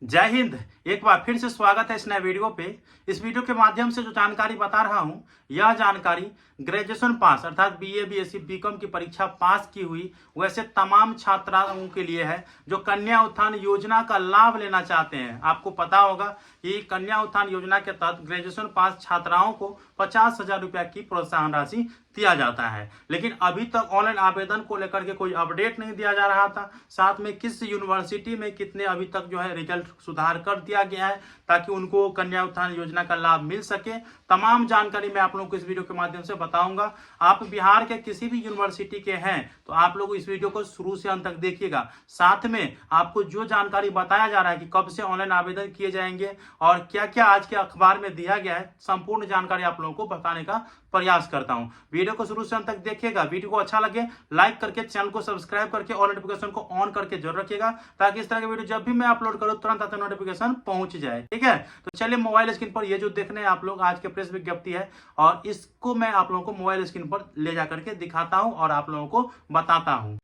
जय हिंद। एक बार फिर से स्वागत है इस नए वीडियो पे। इस वीडियो के माध्यम से जो जानकारी बता रहा हूं, यह जानकारी ग्रेजुएशन पास अर्थात बीए, बीएससी, बीकॉम की परीक्षा पास की हुई वैसे तमाम छात्राओं के लिए है जो कन्या उत्थान योजना का लाभ लेना चाहते हैं। आपको पता होगा कि कन्या उत्थान योजना के तहत ग्रेजुएशन पास छात्राओं को 50,000 रुपया की प्रोत्साहन राशि दिया जाता है, लेकिन अभी तक ऑनलाइन आवेदन को लेकर के कोई अपडेट नहीं दिया जा रहा था। साथ में किस यूनिवर्सिटी में कितने अभी तक जो है रिजल्ट सुधार कर दिया गया है ताकि उनको कन्या उत्थान योजना का लाभ मिल सके, तमाम जानकारी मैं आप लोगों को इस वीडियो के माध्यम से बताऊंगा। आप बिहार के किसी भी यूनिवर्सिटी के हैं तो आप लोग इस वीडियो को शुरू से अंत तक देखिएगा। साथ में आपको जो जानकारी बताया जा रहा है कि कब से ऑनलाइन आवेदन किए जाएंगे और क्या क्या आज के अखबार में दिया गया है, संपूर्ण जानकारी आप लोगों को बताने का प्रयास करता हूं। वीडियो को शुरू से अंत तक देखिएगा। वीडियो को अच्छा लगे लाइक करके चैनल को सब्सक्राइब करके और नोटिफिकेशन को ऑन करके जरूर रखिएगा ताकि इस तरह के वीडियो जब भी मैं अपलोड करूं तुरंत आपको नोटिफिकेशन पहुंच जाए। ठीक है, तो चलिए मोबाइल स्क्रीन पर ये जो देख रहे हैं आप लोग आज के प्रेस विज्ञप्ति है और इसको मैं आप लोगों को मोबाइल स्क्रीन पर ले जाकर के दिखाता हूं और आप लोगों को बताता हूं।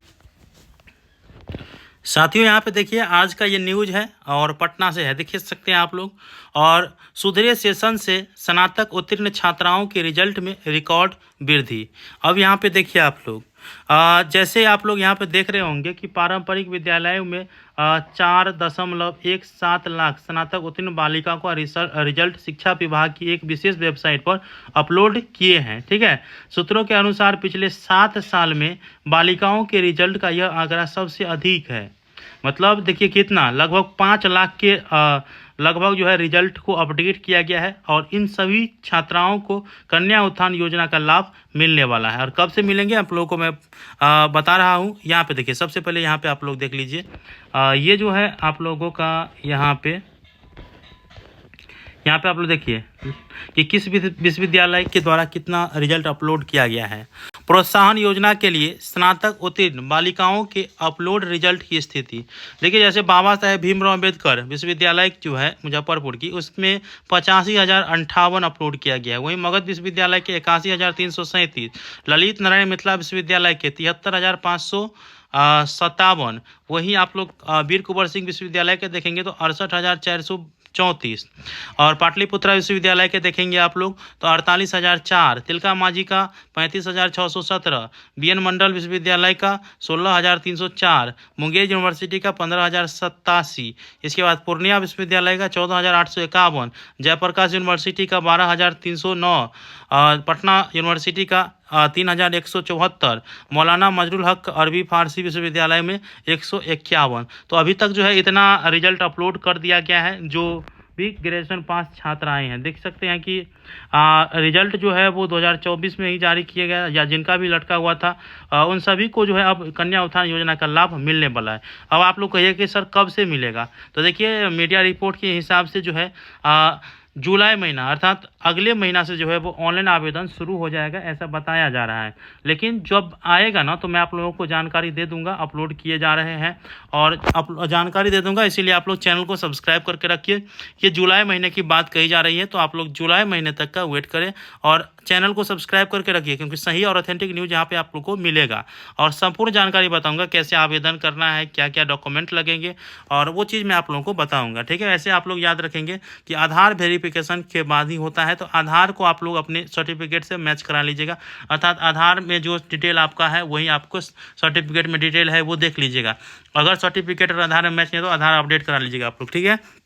साथियों यहाँ पे देखिए आज का ये न्यूज़ है और पटना से है, देख सकते हैं आप लोग। और सुधरे सेशन से स्नातक उत्तीर्ण छात्राओं के रिजल्ट में रिकॉर्ड वृद्धि। अब यहाँ पे देखिए आप लोग जैसे आप लोग यहाँ पे देख रहे होंगे कि पारंपरिक विद्यालयों में 4.17 लाख स्नातक उत्तीर्ण बालिका का रिजल्ट शिक्षा विभाग की एक विशेष वेबसाइट पर अपलोड किए हैं। ठीक है, सूत्रों के अनुसार पिछले 7 साल में बालिकाओं के रिजल्ट का यह आंकड़ा सबसे अधिक है। मतलब देखिए कितना, लगभग 5 लाख के लगभग जो है रिजल्ट को अपडेट किया गया है और इन सभी छात्राओं को कन्या उत्थान योजना का लाभ मिलने वाला है। और कब से मिलेंगे आप लोगों को मैं बता रहा हूँ। यहाँ पे देखिए सबसे पहले यहाँ पे आप लोग देख लीजिए, ये जो है आप लोगों का यहाँ पे आप लोग देखिए कि किस विश्वविद्यालय के द्वारा कितना रिजल्ट अपलोड किया गया है। प्रोत्साहन योजना के लिए स्नातक उत्तीर्ण बालिकाओं के अपलोड रिजल्ट की स्थिति देखिए, जैसे बाबा साहेब भीमराव अम्बेडकर विश्वविद्यालय जो है मुजफ्फरपुर की, उसमें 85,058 अपलोड किया गया है। वहीं मगध विश्वविद्यालय के 81,337, ललित नारायण मिथिला विश्वविद्यालय के 73,557, वहीं आप लोग वीर कुंवर सिंह विश्वविद्यालय के देखेंगे तो 68,434 और पाटलिपुत्रा विश्वविद्यालय के देखेंगे आप लोग तो 48,004, तिलका मांझी का 35,617, बीएन मंडल विश्वविद्यालय का 16,304, मुंगेर यूनिवर्सिटी का 15,087, इसके बाद पूर्णिया विश्वविद्यालय का 14,851, जयप्रकाश यूनिवर्सिटी का 12,309, पटना यूनिवर्सिटी का 3,174, मौलाना मजरुल हक अरबी फारसी विश्वविद्यालय में 151। तो अभी तक जो है इतना रिजल्ट अपलोड कर दिया गया है। जो भी ग्रेजुएशन पास छात्र आए हैं देख सकते हैं कि रिजल्ट जो है वो 2024 में ही जारी किया गया या जिनका भी लटका हुआ था उन सभी को जो है अब कन्या उत्थान योजना का लाभ मिलने वाला है। अब आप लोग कहिए कि सर कब से मिलेगा, तो देखिए मीडिया रिपोर्ट के हिसाब से जो है जुलाई महीना अर्थात अगले महीना से जो है वो ऑनलाइन आवेदन शुरू हो जाएगा, ऐसा बताया जा रहा है। लेकिन जब आएगा ना तो मैं आप लोगों को जानकारी दे दूंगा, अपलोड किए जा रहे हैं और जानकारी दे दूंगा, इसीलिए आप लोग चैनल को सब्सक्राइब करके रखिए। ये जुलाई महीने की बात कही जा रही है तो आप लोग जुलाई महीने तक का वेट करें और चैनल को सब्सक्राइब करके रखिए क्योंकि सही और ऑथेंटिक न्यूज़ यहाँ पे आप लोग को मिलेगा और संपूर्ण जानकारी बताऊंगा कैसे आवेदन करना है, क्या क्या डॉक्यूमेंट लगेंगे और वो चीज़ मैं आप लोगों को बताऊंगा। ठीक है, ऐसे आप लोग याद रखेंगे कि आधार वेरिफिकेशन के बाद ही होता है, तो आधार को आप लोग अपने सर्टिफिकेट से मैच करा लीजिएगा। अर्थात आधार में जो डिटेल आपका है वही आपको सर्टिफिकेट में डिटेल है वो देख लीजिएगा। अगर सर्टिफिकेट और आधार में मैच नहीं तो आधार अपडेट करा लीजिएगा आप लोग। ठीक है।